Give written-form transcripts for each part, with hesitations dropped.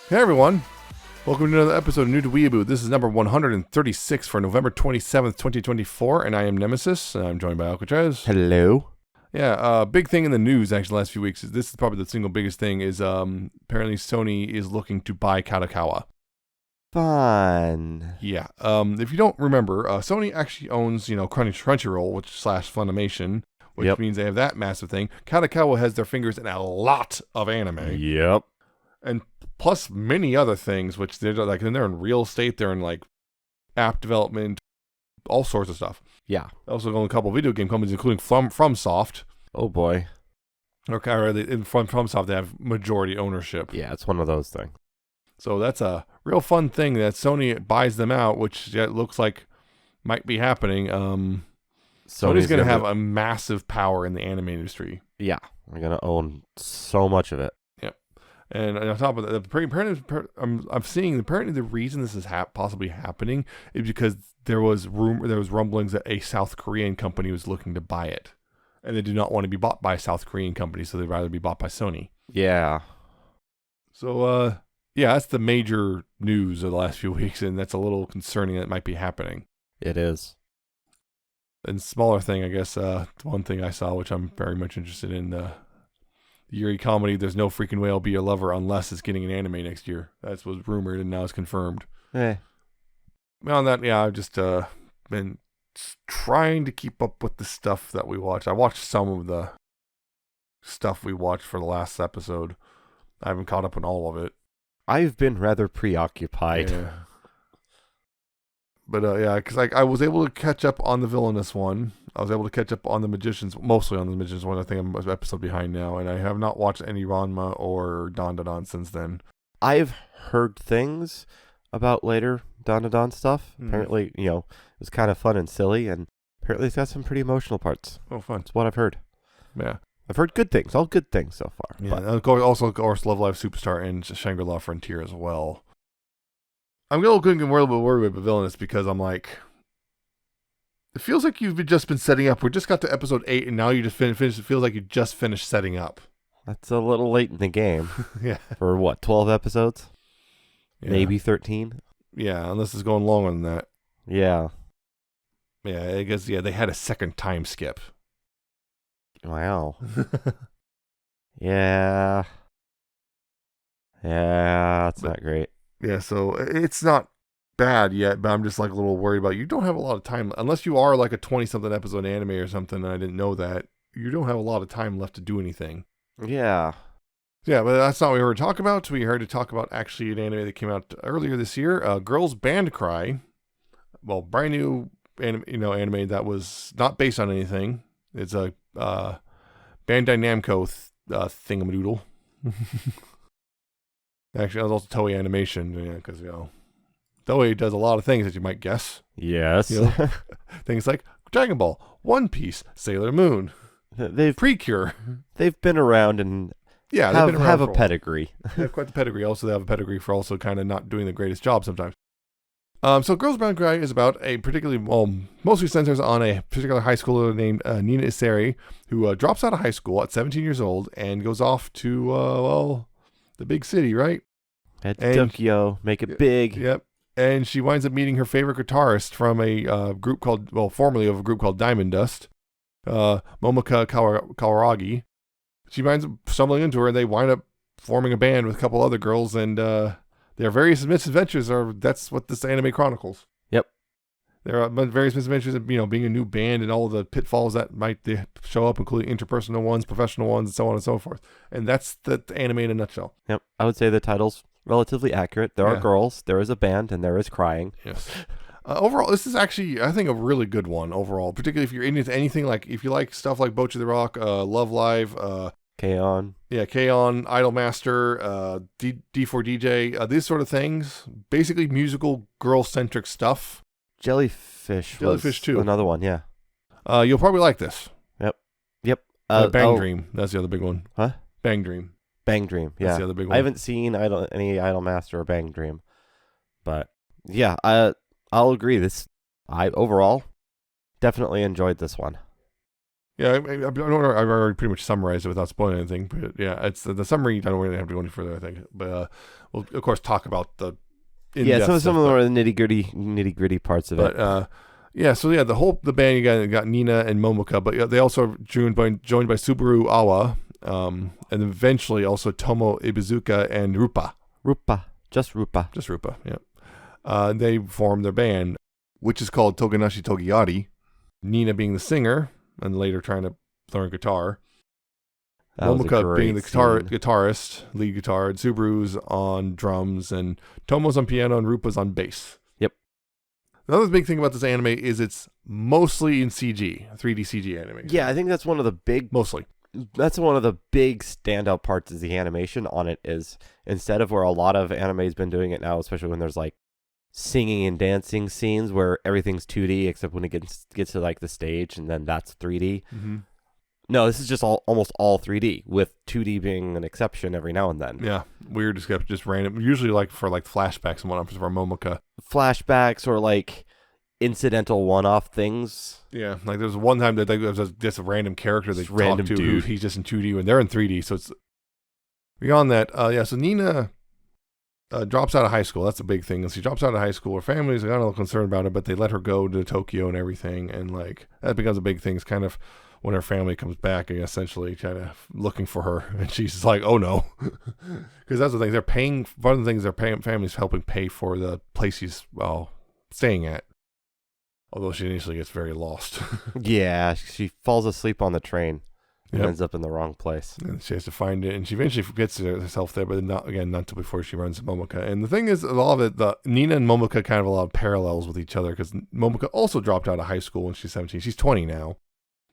Hey everyone, welcome to another episode of New to Weeaboo. This is number 136 for November 27th, 2024, and I am Nemesis, and I'm joined by Alcatraz. Hello. Yeah, big thing in the news actually the last few weeks, this is probably the single biggest thing, is apparently Sony is looking to buy Kadokawa. Fun. Yeah, if you don't remember, Sony actually owns, Crunchyroll, which / Funimation, which means they have that massive thing. Kadokawa has their fingers in a lot of anime. Yep. And plus many other things, which they're like, and they're in real estate, they're in like app development, all sorts of stuff. Yeah. They also own a couple of video game companies, including FromSoft. Oh boy. Okay, in FromSoft, they have majority ownership. Yeah, it's one of those things. So that's a real fun thing that Sony buys them out, which it looks like might be happening. Sony's going to have a massive power in the anime industry. Yeah, they're going to own so much of it. And on top of that, I'm seeing apparently the reason this is possibly happening is because there was rumblings that a South Korean company was looking to buy it, and they do not want to be bought by a South Korean company, so they'd rather be bought by Sony. Yeah. So yeah, that's the major news of the last few weeks, and that's a little concerning that it might be happening. It is. And smaller thing, I guess, one thing I saw, which I'm very much interested in, the Yuri comedy, There's No Freaking Way I'll Be Your Lover, unless it's getting an anime next year. That's what's rumored, and now it's confirmed. Beyond that, yeah, I've just been trying to keep up with the stuff that we watch. I watched some of the stuff we watched for the last episode. I haven't caught up on all of it. I've been rather preoccupied. Yeah. But yeah, because I was able to catch up on the Villainous one. I was able to catch up on the Magicians, mostly on the Magicians one. I think I'm an episode behind now, and I have not watched any Ranma or Don since then. I've heard things about later Don stuff. Apparently, it was kind of fun and silly, and apparently it's got some pretty emotional parts. Oh, fun. That's what I've heard. Yeah. I've heard good things, all good things so far. Yeah, and of course, Love Live Superstar and Shangri-La Frontier as well. I'm a little bit worried about Villainous because I'm like, it feels like you've just been setting up. We just got to episode 8, and now you just finished. It feels like you just finished setting up. That's a little late in the game. Yeah. For what, 12 episodes? Yeah. Maybe 13? Yeah, unless it's going longer than that. Yeah. Yeah, I guess, they had a second time skip. Wow. Yeah. Yeah, that's not great. Yeah, so it's not bad yet, but I'm just like a little worried about, you don't have a lot of time, unless you are like a 20-something episode anime or something, and I didn't know that, you don't have a lot of time left to do anything. Yeah. Yeah, but that's not what we were to talk about. We heard to talk about actually an anime that came out earlier this year, Girls Band Cry. Well, brand new anime that was not based on anything. It's a Bandai Namco thingamadoodle. Actually, that was also Toei Animation, because, Toei does a lot of things that you might guess. Yes. Things like Dragon Ball, One Piece, Sailor Moon, Precure. They've been around and have a pedigree. They have quite the pedigree. Also, they have a pedigree for also kind of not doing the greatest job sometimes. So Girls Band Cry is about a mostly centers on a particular high schooler named Nina Iseri, who drops out of high school at 17 years old and goes off to, the big city, right? At Tokyo, make it big. Yep. And she winds up meeting her favorite guitarist from a group formerly of a group called Diamond Dust, Momika Kawaragi. She winds up stumbling into her, and they wind up forming a band with a couple other girls, and their various misadventures that's what this anime chronicles. Yep. There are various misadventures of, being a new band and all the pitfalls that might show up, including interpersonal ones, professional ones, and so on and so forth. And that's the anime in a nutshell. Yep. I would say the title's relatively accurate. There are girls, there is a band, and there is crying. Yes. Overall, this is actually, I think, a really good one overall, particularly if you're into anything like, if you like stuff like Bocchi the Rock, Love Live, K-On! Idolmaster, D4DJ, these sort of things. Basically musical girl-centric stuff. Jellyfish too. Another one, yeah. You'll probably like this. Yep. Bang Dream. That's the other big one. Huh? Bang Dream. Bang Dream, yeah. That's the other big one. I haven't seen any Idolmaster or Bang Dream. But, yeah, I'll agree. I overall definitely enjoyed this one. Yeah, I don't know. I've already pretty much summarized it without spoiling anything. But yeah, it's the summary. I don't really have to go any further, I think. But we'll, of course, talk about the Yeah, in-depth some stuff. of the more nitty-gritty parts of it. But yeah, so yeah, the band, you got Nina and Momoka, but yeah, they also are joined by Subaru Awa, and eventually also Tomo Ibuzuka and Rupa. Just Rupa. Just Rupa, yeah. They formed their band, which is called Toganashi Togiyari. Nina being the singer, and later trying to learn guitar. That was a Momoka great being the scene. guitarist, lead guitar, and Subaru's on drums, and Tomo's on piano, and Rupa's on bass. Yep. Another big thing about this anime is it's mostly in CG, 3D CG animation. Yeah, I think that's one of the big Mostly. That's one of the big standout parts is the animation on it is instead of where a lot of anime's been doing it now, especially when there's like singing and dancing scenes where everything's 2D except when it gets to like the stage and then that's 3D. Mm-hmm. No, this is just almost all 3D with 2D being an exception every now and then. Yeah, weird, just random. Usually like for like flashbacks and whatnot for Momoka. Flashbacks or like incidental one-off things. Yeah, like there was one time that there was just a random character they Just random talked to. dude. He's just in 2D when they're in 3D. So it's beyond that. Yeah, so Nina drops out of high school. That's a big thing. And she drops out of high school. Her family's kind of a little concerned about it, but they let her go to Tokyo and everything. And like that becomes a big thing. It's kind of when her family comes back and essentially kind of looking for her. And she's like, oh no. Because that's the thing. They're paying, one of the things their family's helping pay for the place she's staying at. Although she initially gets very lost. Yeah, she falls asleep on the train and Yep. ends up in the wrong place. And she has to find it, and she eventually gets herself there, but not until before she runs to Momoka. And the thing is, a lot of it, Nina and Momoka kind of a lot of parallels with each other because Momoka also dropped out of high school when she's 17. She's 20 now,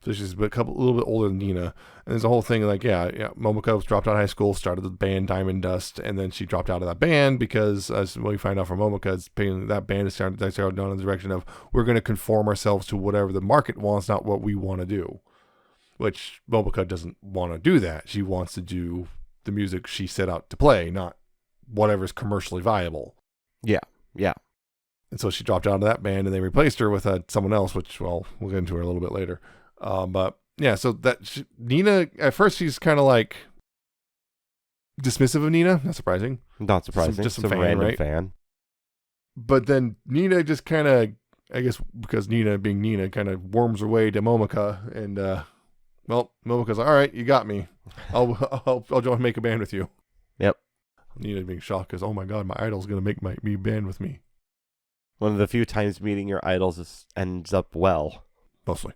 so she's a little bit older than Nina. And there's a whole thing like, yeah, Momoka dropped out of high school, started the band Diamond Dust, and then she dropped out of that band because, as we find out from Momoka, that band is started down in the direction of we're going to conform ourselves to whatever the market wants, not what we want to do. Which Momoka doesn't want to do that. She wants to do the music she set out to play, not whatever's commercially viable. Yeah. And so she dropped out of that band, and they replaced her with someone else, which, well, we'll get into her a little bit later. But yeah, so Nina, at first she's kind of like dismissive of Nina, not surprising. Not surprising. Just some Some fan, random right? fan. But then Nina just kind of, I guess because Nina being Nina, kind of worms her way to Momoka, and well, Momoka's like, all right, you got me. I'll join, make a band with you. Yep. Nina being shocked because, oh my god, my idol's gonna make me band with me. One of the few times meeting your idols ends up well. Mostly.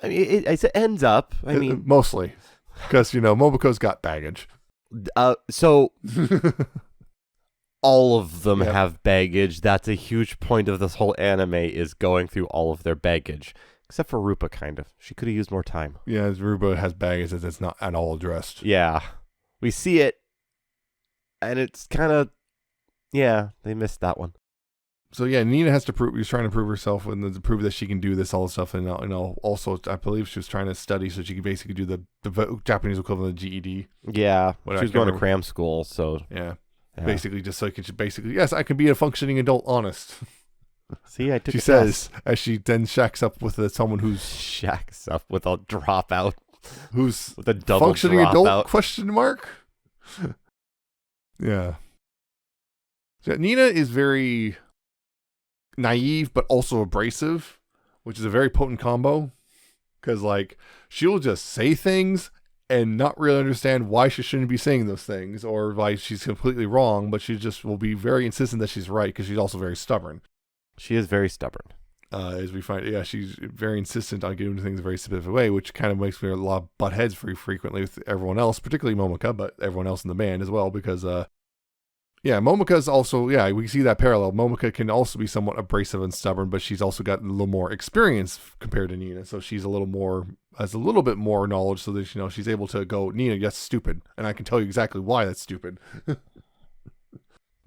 I mean, it ends up. I mean, mostly. Because, Momoko's got baggage. so all of them Yep. have baggage. That's a huge point of this whole anime is going through all of their baggage. Except for Rupa, kind of. She could have used more time. Yeah, Ruba has baggage that's not at all addressed. Yeah. We see it, and it's kind of, yeah, they missed that one. So yeah, Nina has to prove, she's trying to prove herself and to prove that she can do this, all this stuff. And also, I believe she was trying to study so she could basically do the Japanese equivalent of GED. Yeah. What, I She was can't going to remember. cram school, so. Yeah. Yeah. Basically, just so she could yes, I can be a functioning adult, honest. See, I took She a says, as she then shacks up with someone test. who's Shacks up with a dropout. Who's With a double functioning dropout. adult, question mark? Yeah. So Nina is very naive but also abrasive, which is a very potent combo. Because, like, she'll just say things and not really understand why she shouldn't be saying those things or why she's completely wrong, but she just will be very insistent that she's right because she's also very stubborn. She is very stubborn. As we find, yeah, she's very insistent on doing things a very specific way, which kind of makes me a lot of butt heads very frequently with everyone else, particularly Momoka, but everyone else in the band as well, because, yeah, Momoka's also, yeah, we see that parallel. Momoka can also be somewhat abrasive and stubborn, but she's also got a little more experience compared to Nina, so she's has a little bit more knowledge, so that, she's able to go, Nina, that's stupid, and I can tell you exactly why that's stupid.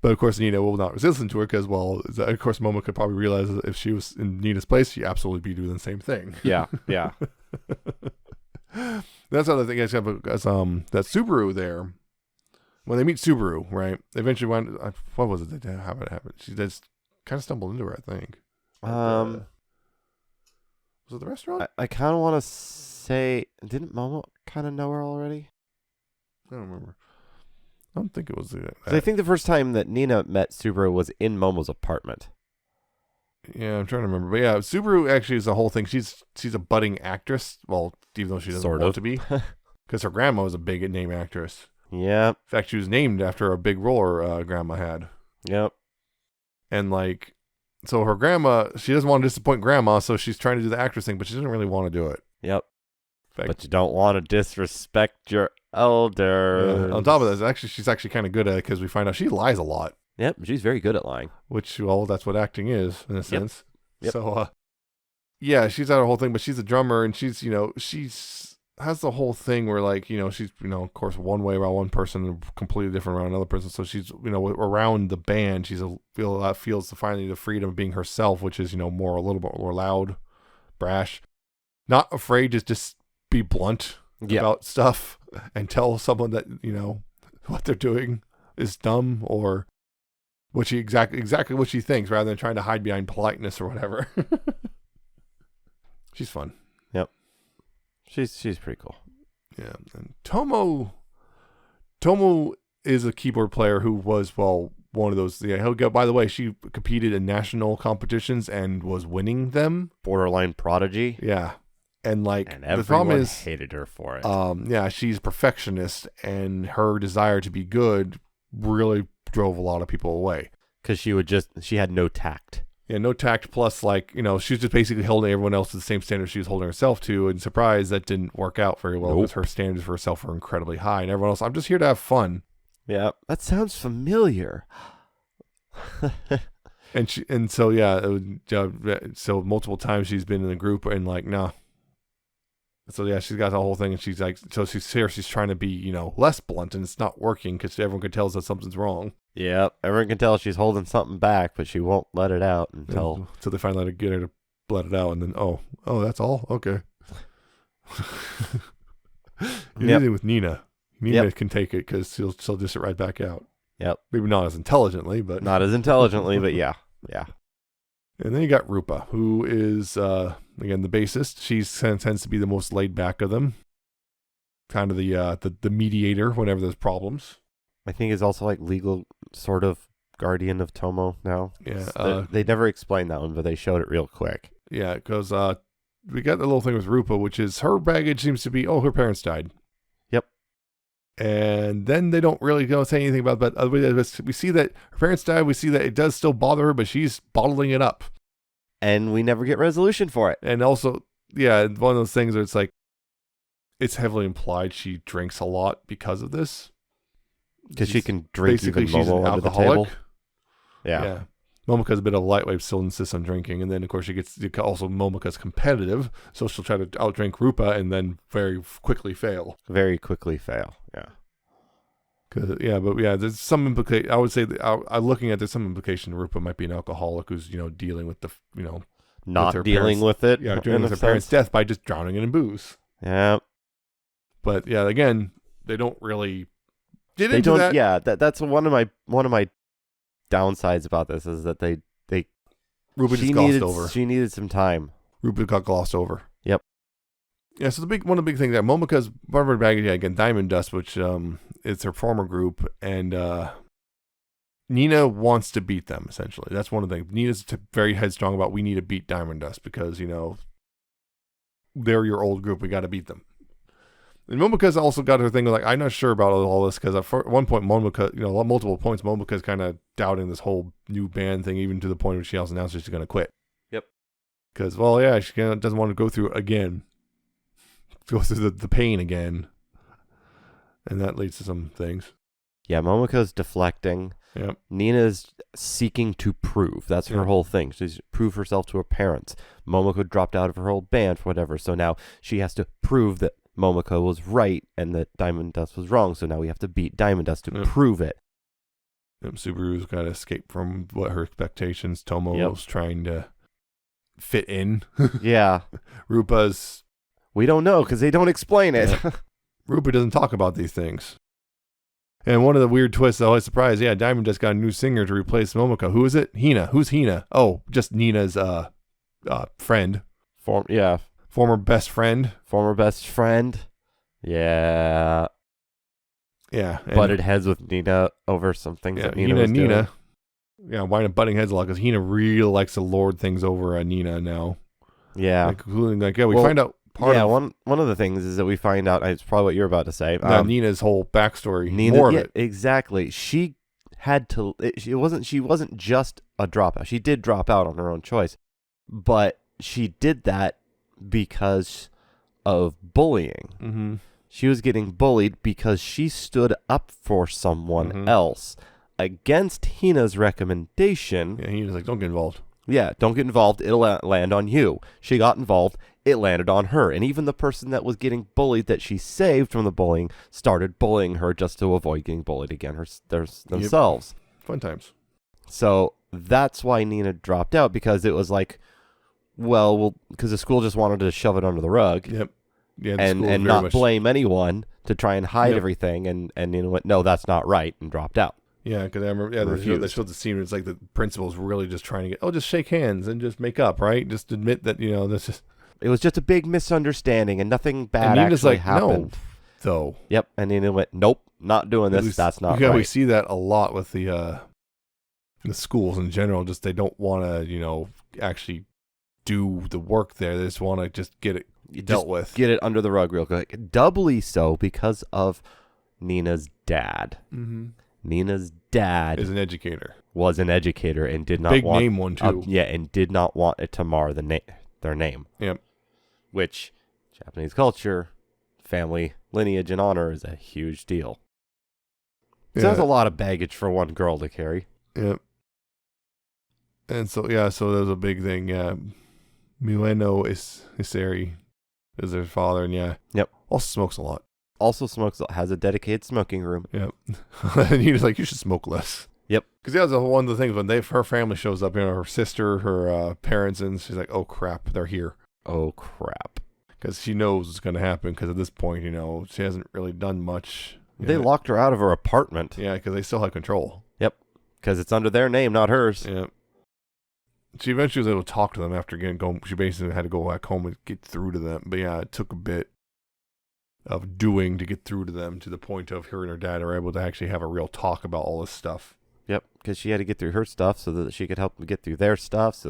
But of course, Nina will not listen to her because, well, of course, Momoka probably realizes if she was in Nina's place, she'd absolutely be doing the same thing. Yeah. That's the other thing. As that Subaru there, when they meet Subaru, right? They eventually what was it that how it happened? She just kind of stumbled into her, I think. Um, But, yeah, they eventually wind up meeting Subaru, right? They eventually, what was it that how it happened? She just kind of stumbled into her, I think. What was it that happened? She just kind of stumbled into her, I think. She just kind of stumbled into her, I think. Was it the restaurant? I kind of want to say, didn't Momo kind of know her already? I don't remember. I don't think it was that. 'Cause I think the first time that Nina met Subaru was in Momo's apartment. Yeah, I'm trying to remember. But yeah, Subaru actually is the whole thing. She's a budding actress. Well, even though she doesn't Sort want of. to be. Because her grandma was a big name actress. Yep. In fact, she was named after a big role her grandma had. Yep. And like, so her grandma, she doesn't want to disappoint grandma, so she's trying to do the actress thing, but she doesn't really want to do it. Yep. In fact, But you don't want to disrespect your elders. on top of that, she's actually kind of good at it because we find out she lies a lot. Yep, she's very good at lying. Which, well, that's what acting is in a sense. Yep. So, yeah, she's at her whole thing, but she's a drummer, and she's has the whole thing where, like, she's, of course, one way around one person and completely different around another person. So she's, around the band, she's feels finally the freedom of being herself, which is, a little bit more loud, brash, not afraid to just be blunt about stuff and tell someone that, what they're doing is dumb or what she exactly what she thinks rather than trying to hide behind politeness or whatever. She's fun. Yep. She's pretty cool. Yeah. And Tomo is a keyboard player who was, well, one of those. Yeah, by the way, she competed in national competitions and was winning them. Borderline prodigy. Yeah. And like And the problem everyone is hated her for it. yeah, she's a perfectionist and her desire to be good really drove a lot of people away. Because she had no tact. Yeah, no tact, plus, like, she was just basically holding everyone else to the same standard she was holding herself to, and surprise, that didn't work out very well because her standards for herself were incredibly high, and everyone else, I'm just here to have fun. Yeah, that sounds familiar. So so multiple times she's been in the group and like, nah. So yeah, she's got the whole thing, and she's like, so she's trying to be, less blunt, and it's not working because everyone can tell that something's wrong. Yep, everyone can tell she's holding something back, but she won't let it out until. So they finally get her to let it out, and then oh, that's all? Okay. You're dealing with Nina. Nina can take it because she'll dish it right back out. Yep. Maybe not as intelligently, but not as intelligently, but yeah. And then you got Rupa, who is again the bassist. She tends to be the most laid back of them, kind of the mediator whenever there's problems. I think is also like legal sort of guardian of Tomo now. Yeah, they never explained that one, but they showed it real quick. Yeah, because we got the little thing with Rupa, which is her baggage seems to be, her parents died. Yep. And then they don't really say anything about that. We see that her parents died. We see that it does still bother her, but she's bottling it up. And we never get resolution for it. And also, yeah, one of those things where it's like, it's heavily implied she drinks a lot because of this. Because she can drink basically even she's Momo an under the alcoholic. table. Yeah. Momoka's a bit of a lightweight, still insists on drinking, and then of course she gets also Momoka's competitive, so she'll try to outdrink Rupa and then very quickly fail. Very quickly fail. Yeah. There's some implication. I would say that looking at there's some implication Rupa might be an alcoholic who's dealing with the not dealing with it. Yeah, dealing with her parents' death by just drowning it in booze. Yeah. But yeah, again, they don't really get into that. Yeah, that's one of my downsides about this is that Rupa just glossed over. She needed some time. Rupa got glossed over. Yep. Yeah, so one of the big things that Momoka's part of her baggage, again, Diamond Dust, which is her former group, and Nina wants to beat them, essentially. That's one of the things. Nina's very headstrong about, we need to beat Diamond Dust because, they're your old group. We got to beat them. And Momoka's also got her thing like, I'm not sure about all this because at one point, Momoko, multiple points, Momoka's kind of doubting this whole new band thing, even to the point where she also announced she's going to quit. Yep. Because, she doesn't want to go through it again. Go through the pain again. And that leads to some things. Yeah, Momoko's deflecting. Yep. Nina's seeking to prove. That's her whole thing. She's prove herself to her parents. Momoko dropped out of her old band for whatever, so now she has to prove that Momoko was right and that Diamond Dust was wrong, so now we have to beat Diamond Dust to prove it. Subaru's got to escape from what her expectations. Tomo's trying to fit in. Yeah. Rupa's... We don't know because they don't explain it. Yeah. Rupa doesn't talk about these things. And one of the weird twists, I was surprised, Diamond Dust got a new singer to replace Momoko. Who is it? Hina. Who's Hina? Oh, just Nina's friend. Former best friend. Former best friend. Yeah. Yeah. Butted heads with Nina over some things that Nina Hina was and doing. Nina. Yeah, wind up butting heads a lot because Hina really likes to lord things over Nina now. Yeah. Including we find out one of the things is that we find out, it's probably what you're about to say. Nina's whole backstory. Nina, more of it. Exactly. She had to. She wasn't just a dropout. She did drop out on her own choice, but she did that because of bullying. Mm-hmm. She was getting bullied because she stood up for someone else against Hina's recommendation. Yeah, he was like, don't get involved. Yeah, don't get involved. It'll land on you. She got involved. It landed on her. And even the person that was getting bullied that she saved from the bullying started bullying her just to avoid getting bullied again themselves. Yep. Fun times. So that's why Nina dropped out, because it was like, because the school just wanted to shove it under the rug. Yep. Yeah, and not blame anyone to try and hide everything. And Nina went, no, that's not right, and dropped out. Yeah, because I remember, they showed the scene where it's like the principal's really just trying to get, just shake hands and just make up, right? Just admit that, this is... It was just a big misunderstanding and nothing bad and Nina's actually like, happened. No, though. Yep, and Nina went, nope, not doing this, that's not right. We see that a lot with the schools in general, just they don't want to, actually do the work there. They just want to just get it dealt with. Get it under the rug real quick. Doubly so because of Nina's dad. Mm-hmm. Nina's dad is an educator. Was an educator and did not big want... name one, too. And did not want it to mar their name. Yep. Which, Japanese culture, family, lineage, and honor is a huge deal. So that's a lot of baggage for one girl to carry. Yep. And so that was a big thing. Mileno Iseri is their father, and Yep. Also smokes a lot. Has a dedicated smoking room. Yep. And he was like, you should smoke less. Yep. Because that was one of the things when her family shows up, her sister, her parents, and she's like, oh crap, they're here. Oh crap. Because she knows what's going to happen, because at this point, she hasn't really done much. They locked her out of her apartment. Yeah, because they still have control. Yep. Because it's under their name, not hers. Yep. She eventually was able to talk to them after going. She basically had to go back home and get through to them. But it took a bit of doing to get through to them, to the point of her and her dad are able to actually have a real talk about all this stuff. Yep, because she had to get through her stuff so that she could help them get through their stuff.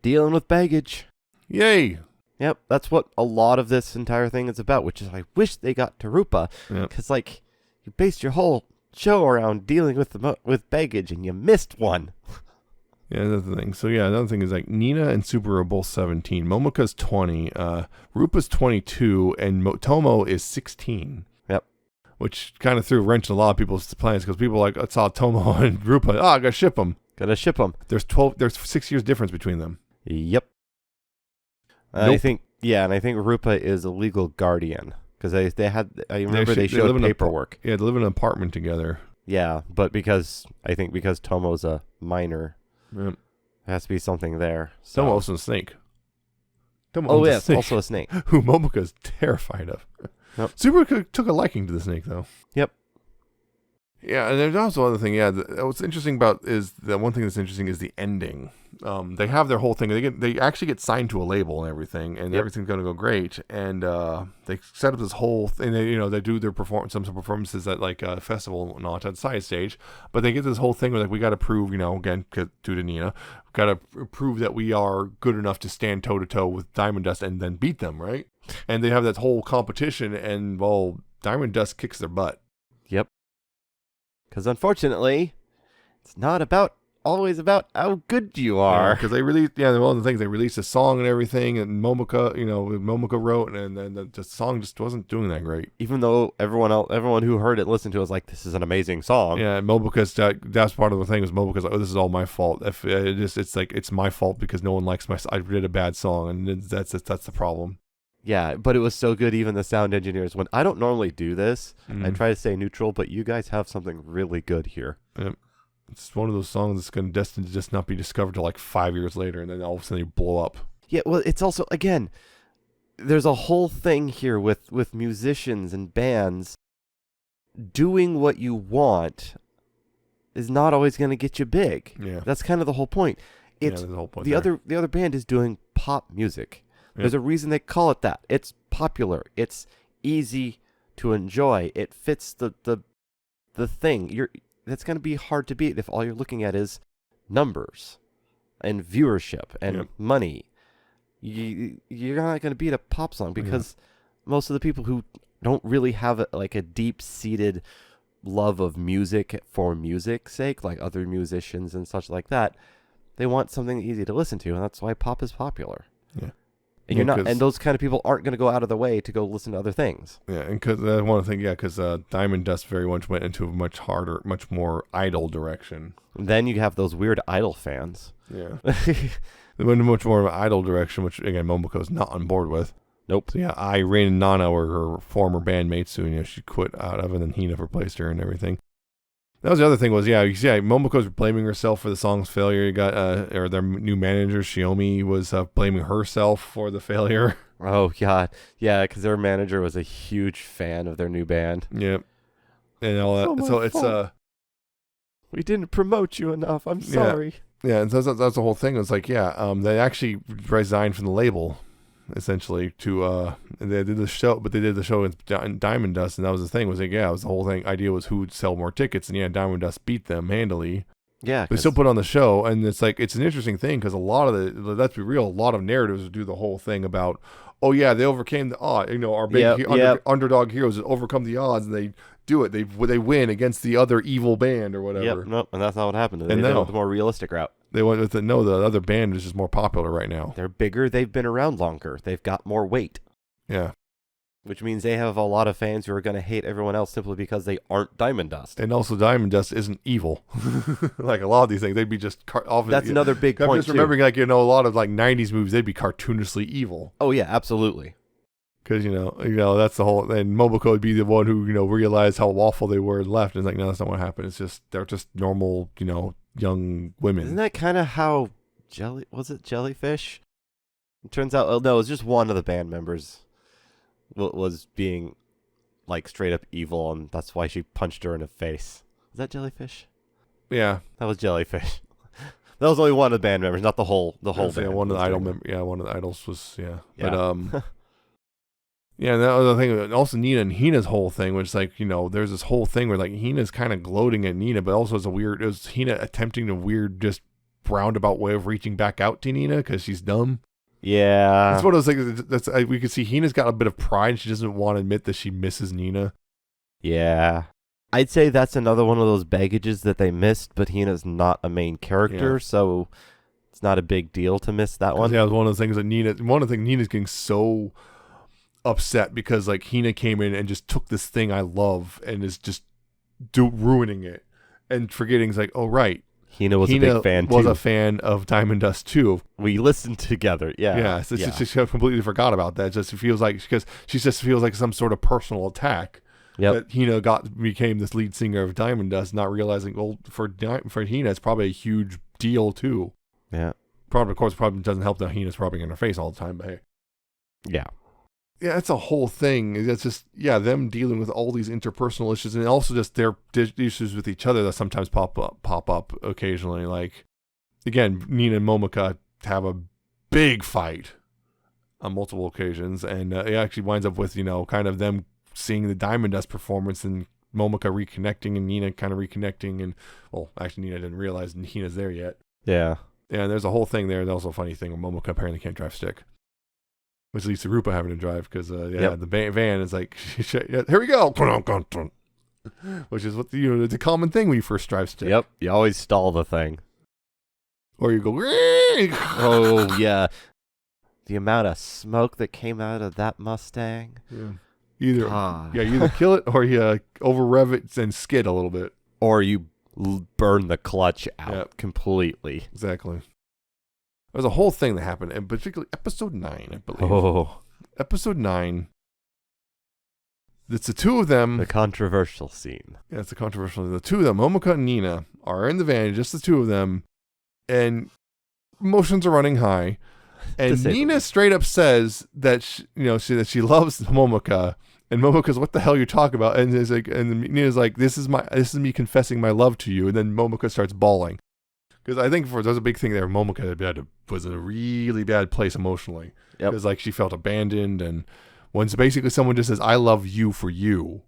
Dealing with baggage. Yay! Yep, that's what a lot of this entire thing is about, which is I wish they got to Rupa, because you based your whole show around dealing with baggage and you missed one. Yeah, that's the thing. So another thing is Nina and Super are both 17. Momoka's 20. Rupa's 22, and Tomo is 16. Yep. Which kind of threw a wrench in a lot of people's plans, because people saw Tomo and Rupa. I gotta ship them. Gotta ship them. There's 6 years difference between them. Yep. Nope. I think Rupa is a legal guardian, because they showed paperwork. They live in an apartment together. Yeah, but because Tomo's a minor. Yep. There has to be something there. So. Tomo also a snake. Also a snake. Who Momoka's terrified of. Yep. Super took a liking to the snake, though. Yep. Yeah, and there's also other thing. What's interesting is the one thing that's interesting is the ending. They have their whole thing. They actually get signed to a label and everything, and everything's going to go great. And they set up this whole thing. They do their some performances at a festival and whatnot at the side stage. But they get this whole thing where we got to prove, again, due to Nina, got to prove that we are good enough to stand toe to toe with Diamond Dust and then beat them, right? And they have that whole competition, and Diamond Dust kicks their butt. Yep. Because unfortunately, it's not always about how good you are. Because they released, one of the things, they released a song and everything, and Momoka wrote, and the song just wasn't doing that great. Even though everyone who heard it, listened to it, was like, this is an amazing song. Yeah, Momoka's, that's part of the thing, was Momoka's like, oh, this is all my fault. It's my fault because no one likes I did a bad song, and that's the problem. Yeah, but it was so good, even the sound engineers went, I don't normally do this. I try to stay neutral, but you guys have something really good here. Yep. It's one of those songs that's going to destined to just not be discovered till 5 years later, and then all of a sudden you blow up. Yeah, well, it's also, again, there's a whole thing here with musicians and bands. Doing what you want is not always going to get you big. Yeah. That's kind of the whole point. That's the whole point. The other band is doing pop music. Yeah. There's a reason they call it that. It's popular. It's easy to enjoy. It fits the thing. That's going to be hard to beat if all you're looking at is numbers and viewership and money. You're not going to beat a pop song because most of the people who don't really have a deep-seated love of music for music's sake, like other musicians and such like that, they want something easy to listen to, and that's why pop is popular. Yeah. And and those kind of people aren't going to go out of the way to go listen to other things. Yeah, and because because Diamond Dust very much went into a much more idol direction. And then you have those weird idol fans. Yeah. They went in much more of an idol direction, which, again, Momoko's not on board with. Nope. So, yeah, Rain and Nana were her former bandmates, so, she quit out of it, and then Hina replaced her and everything. That was the other thing was, Momoko's blaming herself for the song's failure. You got, or their new manager, Shiomi, was blaming herself for the failure. Oh, God. Yeah, because their manager was a huge fan of their new band. Yep. And all that. So it's, we didn't promote you enough. I'm sorry. Yeah, and that's the whole thing. It was like, they actually resigned from the label, essentially, to they did the show, but they did the show with Diamond Dust, and that was the thing. Was like, it was the whole thing. Idea was who would sell more tickets, and Diamond Dust beat them handily. Yeah, they still put on the show, and it's like it's an interesting thing because a lot of let's be real, a lot of narratives do the whole thing about, they overcame the odds. Our big underdog heroes overcome the odds, and they do it. They win against the other evil band or whatever. Yep, nope, and that's not what happened. They went the more realistic route. They went with the other band is just more popular right now. They're bigger. They've been around longer. They've got more weight. Yeah. Which means they have a lot of fans who are going to hate everyone else simply because they aren't Diamond Dust. And also, Diamond Dust isn't evil. Like a lot of these things, they'd be just... That's another big point, I'm just remembering, a lot of 90s movies, they'd be cartoonishly evil. Oh, yeah, absolutely. Because, that's the whole... And Momoko would be the one who, realized how awful they were and left. And it's like, no, that's not what happened. It's just... They're just normal, young women. Isn't that kind of how... Was it Jellyfish? It turns out... no, it was just one of the band members... was being straight up evil, and that's why she punched her in the face. Is that Jellyfish? Yeah, that was Jellyfish. That was only one of the band members, not the whole band. Yeah, one of the idol members. Yeah, one of the idols was But yeah, and that was the thing. Also, Nina and Hina's whole thing, which there's this whole thing where Hina's kind of gloating at Nina, but also it was Hina attempting a weird, just roundabout way of reaching back out to Nina because she's dumb. Yeah, it's one of those things. We could see Hina's got a bit of pride. She doesn't want to admit that she misses Nina. Yeah, I'd say that's another one of those baggages that they missed. But Hina's not a main character, so it's not a big deal to miss that one. Yeah, it was one of the things that Nina's getting so upset because Hina came in and just took this thing I love and is just ruining it and forgetting. It's oh right. Hina was a big fan too. Was a fan of Diamond Dust too. We listened together. Yeah. Yeah. So she completely forgot about that. It feels because she just feels like some sort of personal attack. Yep. That Hina became this lead singer of Diamond Dust, not realizing for Hina it's probably a huge deal too. Yeah. Of course, doesn't help that Hina's probably in her face all the time. But hey. Yeah. Yeah, it's a whole thing. It's just them dealing with all these interpersonal issues, and also just their issues with each other that sometimes pop up occasionally. Again, Nina and Momoka have a big fight on multiple occasions, and it actually winds up with kind of them seeing the Diamond Dust performance and Momoka reconnecting and Nina kind of reconnecting, and actually Nina didn't realize Hina's there yet. Yeah. Yeah, and there's a whole thing there. There's also a funny thing where Momoka apparently can't drive stick. Which leads to Rupa having to drive because, the van is here we go. Which is what it's a common thing when you first drive stick. Yep, you always stall the thing. Or you go, oh, yeah. The amount of smoke that came out of that Mustang. Yeah. You either kill it or you over rev it and skid a little bit. Or you burn the clutch out completely. Exactly. There's a whole thing that happened, and particularly episode 9, I believe. Oh. Episode 9. It's the two of them. The controversial scene. Yeah, it's a controversial scene. The two of them, Momoka and Nina, are in the van, just the two of them, and emotions are running high. And Nina straight up says that that she loves Momoka, and Momoka's, "What the hell are you talking about?" And Nina's like, "This is me confessing my love to you." And then Momoka starts bawling. Because I think there's a big thing there. Momoka was in a really bad place emotionally. Yep. Because like she felt abandoned, and once basically someone just says, "I love you for you,"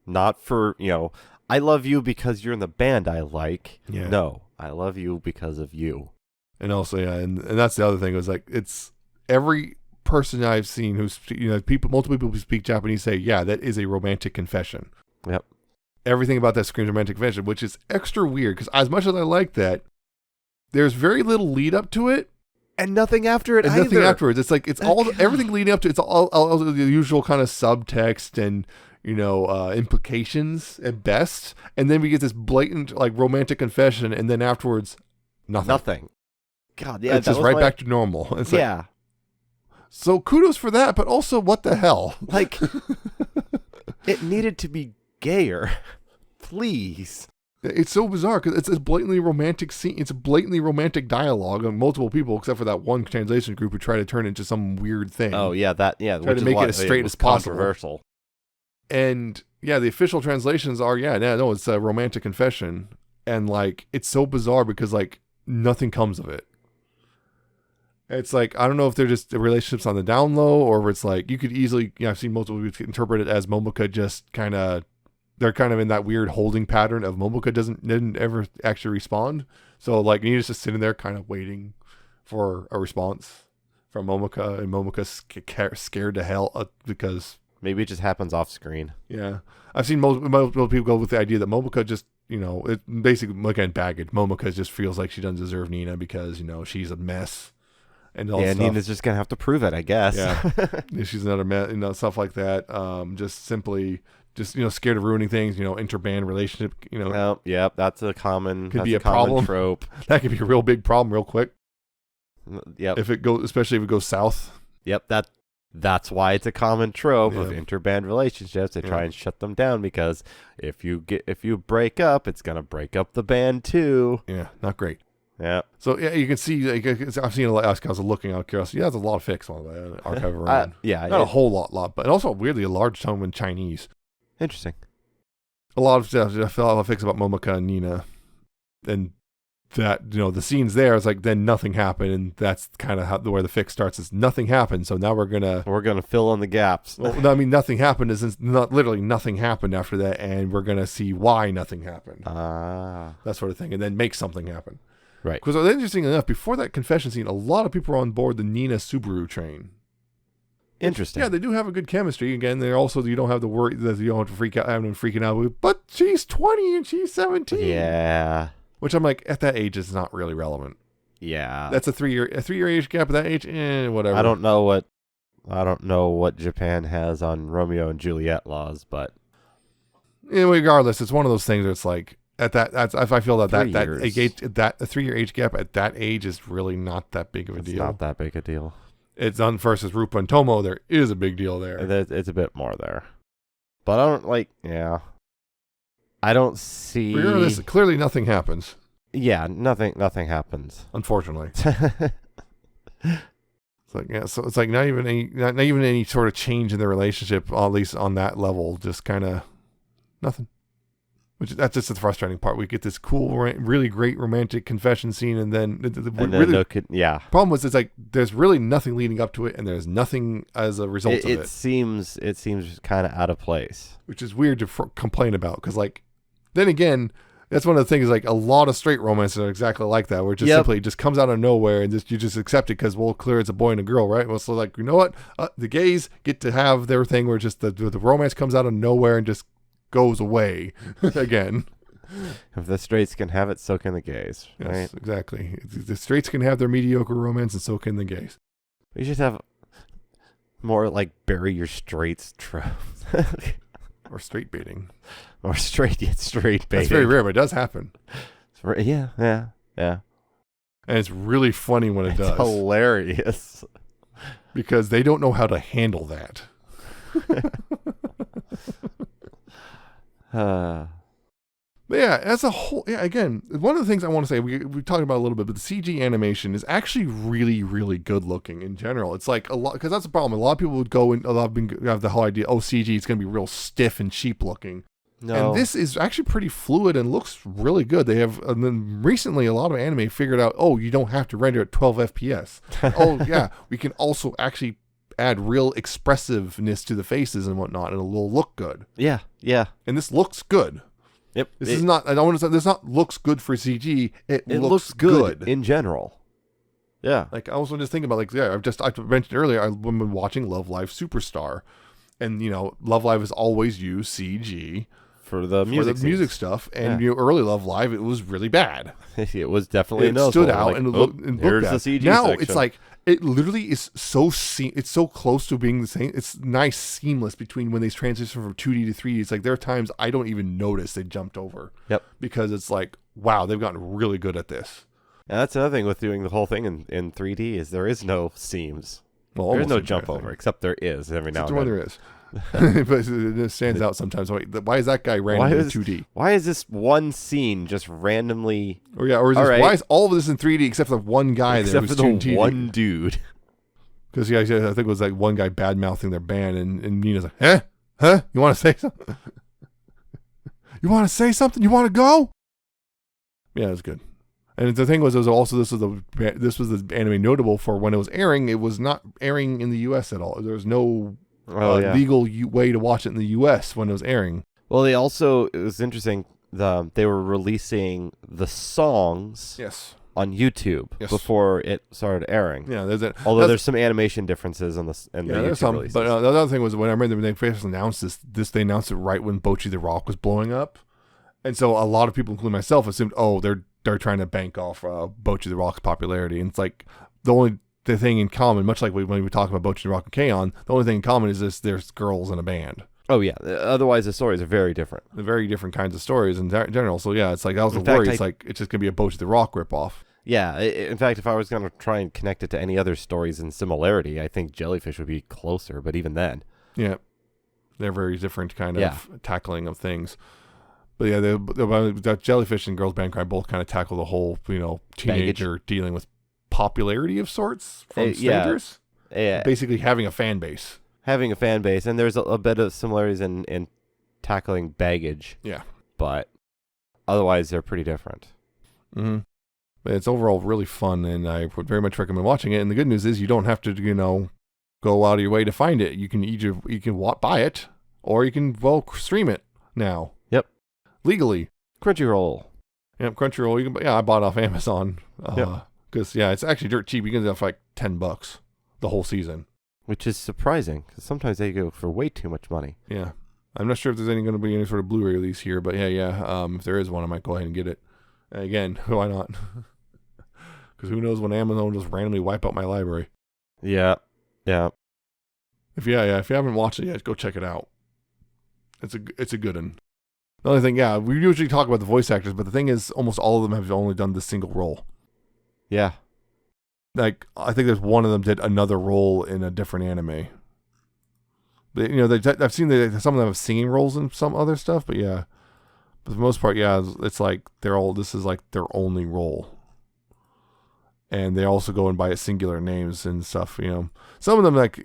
Not for, I love you because you're in the band I like. Yeah. No, I love you because of you. and also and that's the other thing. It was like it's every person I've seen who's multiple people who speak Japanese say, "Yeah, that is a romantic confession." Yep. Everything about that screams romantic confession, which is extra weird because as much as I like that, there's very little lead up to it. And nothing after it And either. nothing afterwards. It's like it's all everything leading up to it's all the usual kind of subtext and implications at best, and then we get this blatant like romantic confession, and then afterwards, nothing. God, yeah, it's just right back to normal. It's like, yeah, so kudos for that, but also what the hell? like it needed to be gayer, please. It's so bizarre because it's a blatantly romantic scene. It's a blatantly romantic dialogue on multiple people, except for that one translation group who try to turn it into some weird thing. Oh yeah, Try which to is make why it as straight was as possible. controversial. And yeah, the official translations are it's a romantic confession, and like it's so bizarre because like nothing comes of it. It's like I don't know if they're just the relationships on the down low, or if it's like you could easily I've seen multiple people interpret it as Momoka just they're kind of in that weird holding pattern of Momoka didn't ever actually respond, so like Nina's just sitting there kind of waiting for a response from Momoka, and Momoka's scared to hell because. Maybe it just happens off screen. Yeah. I've seen multiple people go with the idea that Momoka just, it basically, again, baggage. Momoka just feels like she doesn't deserve Nina because, she's a mess. And all Yeah, stuff. Nina's just going to have to prove it, I guess. Yeah. She's another mess, stuff like that. Just simply, scared of ruining things, interband relationship, Oh, yep, that's a common, could be a problem. trope. That could be a real big problem real quick. Yep. Especially if it goes south. Yep, that's why it's a common trope of Yeah. interband relationships. They try and shut them down because if you break up, it's gonna break up the band too. Yeah, not great. Yeah. So yeah, you can see. Like, I've seen a lot. I was looking out curiosity. Yeah, there's a lot of fics on the archive around. Yeah, not a whole lot, but also weirdly a large chunk in Chinese. Interesting. A lot of stuff. I feel a lot of fics about Momoka and Nina, and that the scenes there is like then nothing happened, and that's kind of where the fic starts. Is nothing happened, so now we're gonna fill in the gaps. Well, I mean, nothing happened is not literally nothing happened after that, and we're gonna see why nothing happened. That sort of thing, and then make something happen. Right. Because interesting enough, before that confession scene, a lot of people were on board the Nina Subaru train. Interesting. Yeah, they do have a good chemistry. Again, they're also you don't have to worry that you don't have to freak out, having them freaking out. But she's 20 and she's 17. Yeah. Which I'm like, at that age, it's not really relevant. Yeah. That's a three-year age gap at that age. Whatever. I don't know what Japan has on Romeo and Juliet laws, but regardless, it's one of those things where it's like I feel that a 3-year age gap at that age is really not that big of a deal. It's not that big a deal. It's on versus Rupa and Tomo. There is a big deal there. It's a bit more there, but I don't yeah. I don't see. Regardless, clearly nothing happens. Yeah, nothing happens. Unfortunately. It's like so it's like not even any sort of change in the relationship, at least on that level. Just kind of nothing. That's just the frustrating part. We get this cool, really great romantic confession scene, and then problem was it's like there's really nothing leading up to it, and there's nothing as a result of it. It seems kind of out of place, which is weird to complain about because like then again. That's one of the things, like, a lot of straight romances are exactly like that, where it just simply just comes out of nowhere and you just accept it because, well, clear it's a boy and a girl, right? Well, so, like, you know what? The gays get to have their thing where just the romance comes out of nowhere and just goes away again. If the straights can have it, so can the gays, right? Yes, exactly. The straights can have their mediocre romance and so can the gays. We should have more, like, bury your straights tropes. Or straight baiting. Or straight baiting. That's very rare, but it does happen. Yeah. And it's really funny when it does. Hilarious. Because they don't know how to handle that. But yeah, as a whole, again, one of the things I want to say, we talked about a little bit, but the CG animation is actually really, really good looking in general. It's like a lot, because that's the problem. A lot of people would go and have the whole idea, CG, it's going to be real stiff and cheap looking. No. And this is actually pretty fluid and looks really good. They have, and then recently a lot of anime figured out, oh, you don't have to render at 12 FPS. Oh, yeah, we can also actually add real expressiveness to the faces and whatnot, and it'll look good. Yeah. And this looks good. Yep. This is not, I don't want to say, this not looks good for CG. It looks good in general. Yeah. Like, I was just thinking about, like, yeah, I mentioned earlier, I've been watching Love Live Superstar. And, Love Live has always used CG for the music stuff. And, early Love Live, it was really bad. It was definitely it stood out and looked here's bad. the CG now section. It's like, it literally is it's so close to being the same. It's nice, seamless between when they transition from 2D to 3D. It's like there are times I don't even notice they jumped over. Yep. Because it's like, wow, they've gotten really good at this. And that's another thing with doing the whole thing in 3D is there is no seams. Well, there is no jump over, except there is every now and then. There is. But it stands out sometimes. Why is that guy randomly in 2D? Why is this one scene just randomly? Or why is all of this in 3D except for one guy there who's except for the one dude? Because I think it was like one guy bad mouthing their band, and Nina's like, huh? You want to say something? You want to say something? You want to go? Yeah, it was good. And the thing was, this was the anime notable for when it was airing. It was not airing in the U.S. at all. There was no legal way to watch it in the U.S. when it was airing. Well, it was interesting. They were releasing the songs on YouTube before it started airing. Yeah, there's some animation differences on the YouTube some. releases. But the other thing was when I remember when they first announced this, they announced it right when Bocchi the Rock was blowing up, and so a lot of people, including myself, assumed, oh, they're trying to bank off Bocchi the Rock's popularity, and it's like the thing in common, much like when we talk about Bocchi the Rock and K-On!, the only thing in common is there's girls in a band. Oh yeah. Otherwise, the stories are very different. They're very different kinds of stories in general. So yeah, it's like that was the worry. It's like it's just gonna be a Bocchi the Rock ripoff. Yeah. In fact, if I was gonna try and connect it to any other stories in similarity, I think Jellyfish would be closer. But even then, yeah, they're very different kind of tackling of things. But yeah, the Jellyfish and Girls Band Cry both kind of tackle the whole teenager dealing with popularity of sorts from strangers. Yeah. Basically having a fan base. Having a fan base, and there's a bit of similarities in tackling baggage. Yeah. But otherwise, they're pretty different. Mm-hmm. But it's overall really fun, and I would very much recommend watching it. And the good news is you don't have to, go out of your way to find it. You can buy it, or you can stream it now. Yep. Legally. Crunchyroll. Yep, Crunchyroll. I bought it off Amazon. Because it's actually dirt cheap. You can get it for like $10 the whole season. Which is surprising, because sometimes they go for way too much money. Yeah. I'm not sure if there's going to be any sort of Blu-ray release here, but if there is one, I might go ahead and get it. Again, why not? Because who knows when Amazon will just randomly wipe out my library. Yeah. If you haven't watched it yet, go check it out. It's a good one. The only thing, we usually talk about the voice actors, but the thing is, almost all of them have only done this single role. Yeah. Like, I think there's one of them did another role in a different anime. But, I've seen some of them have singing roles in some other stuff, but yeah. But for the most part, it's like this is like their only role. And they also go in by singular names and stuff, Some of them, like,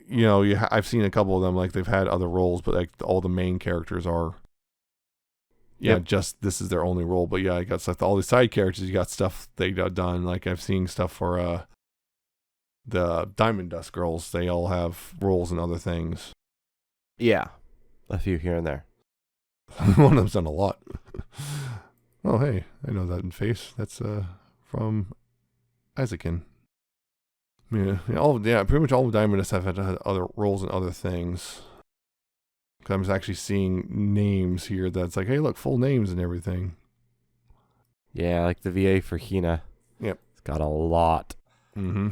I've seen a couple of them, like, they've had other roles, but, like, all the main characters are, just this is their only role. But, I got stuff, all the side characters, you got stuff they got done. Like, I've seen stuff for, the Diamond Dust Girls, they all have roles in other things. Yeah. A few here and there. One of them's done a lot. Oh, hey, I know that in face. That's from Isaacin. Yeah, pretty much all of Diamond Dust have had other roles in other things. Because I'm just actually seeing names here that's like, hey, look, full names and everything. Yeah, like the VA for Hina. Yep. It's got a lot. Mm-hmm.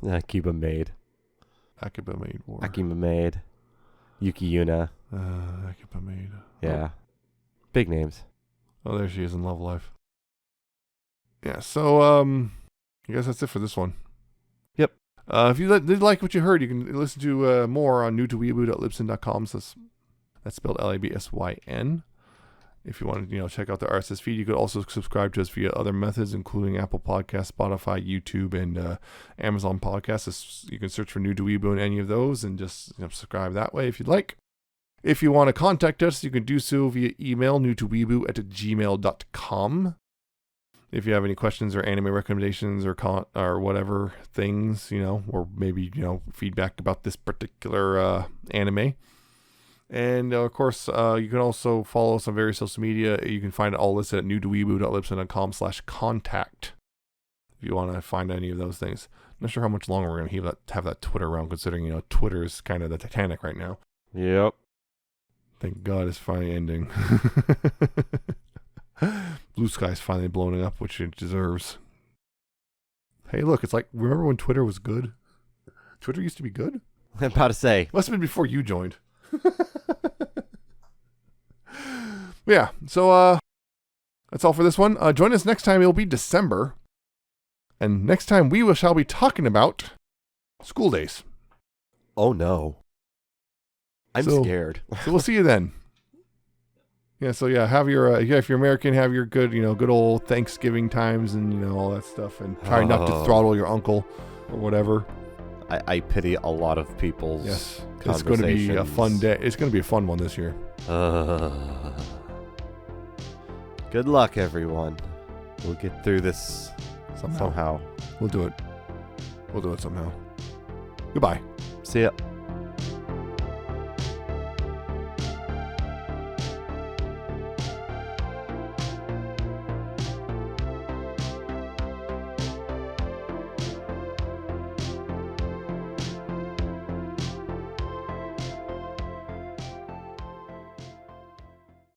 Akiba Maid. War. Akima Maid. Yuki Yuna. Akiba Maid. Yeah. Big names. Oh, there she is in Love Life. Yeah, so, I guess that's it for this one. Yep. If you did like what you heard, you can listen to more on newtoweeaboo.libsyn.com. So that's spelled Libsyn. If you want to, check out the RSS feed, you could also subscribe to us via other methods, including Apple Podcasts, Spotify, YouTube, and Amazon Podcasts. You can search for New to Weeaboo in any of those and just subscribe that way if you'd like. If you want to contact us, you can do so via email, newtoweeaboo@gmail.com. If you have any questions or anime recommendations or whatever things, or maybe, feedback about this particular anime. And of course, you can also follow us on various social media. You can find it all listed at newtoweeaboo.libsyn.com/contact if you want to find any of those things. I'm not sure how much longer we're going to have that Twitter around, considering, Twitter is kind of the Titanic right now. Yep. Thank God it's finally ending. Blue Sky's finally blowing up, which it deserves. Hey, look, it's like, remember when Twitter was good? Twitter used to be good? I'm about to say. Must have been before you joined. Yeah, so that's all for this one. Join us next time. It'll be December. And next time we shall be talking about school days. Oh, no. I'm scared. So we'll see you then. Yeah, so have your if you're American, have your good old Thanksgiving times and all that stuff, and try not to throttle your uncle or whatever. I pity a lot of people's It's going to be a fun day. It's going to be a fun one this year. Good luck, everyone. We'll get through this somehow. We'll do it. We'll do it somehow. Goodbye. See ya.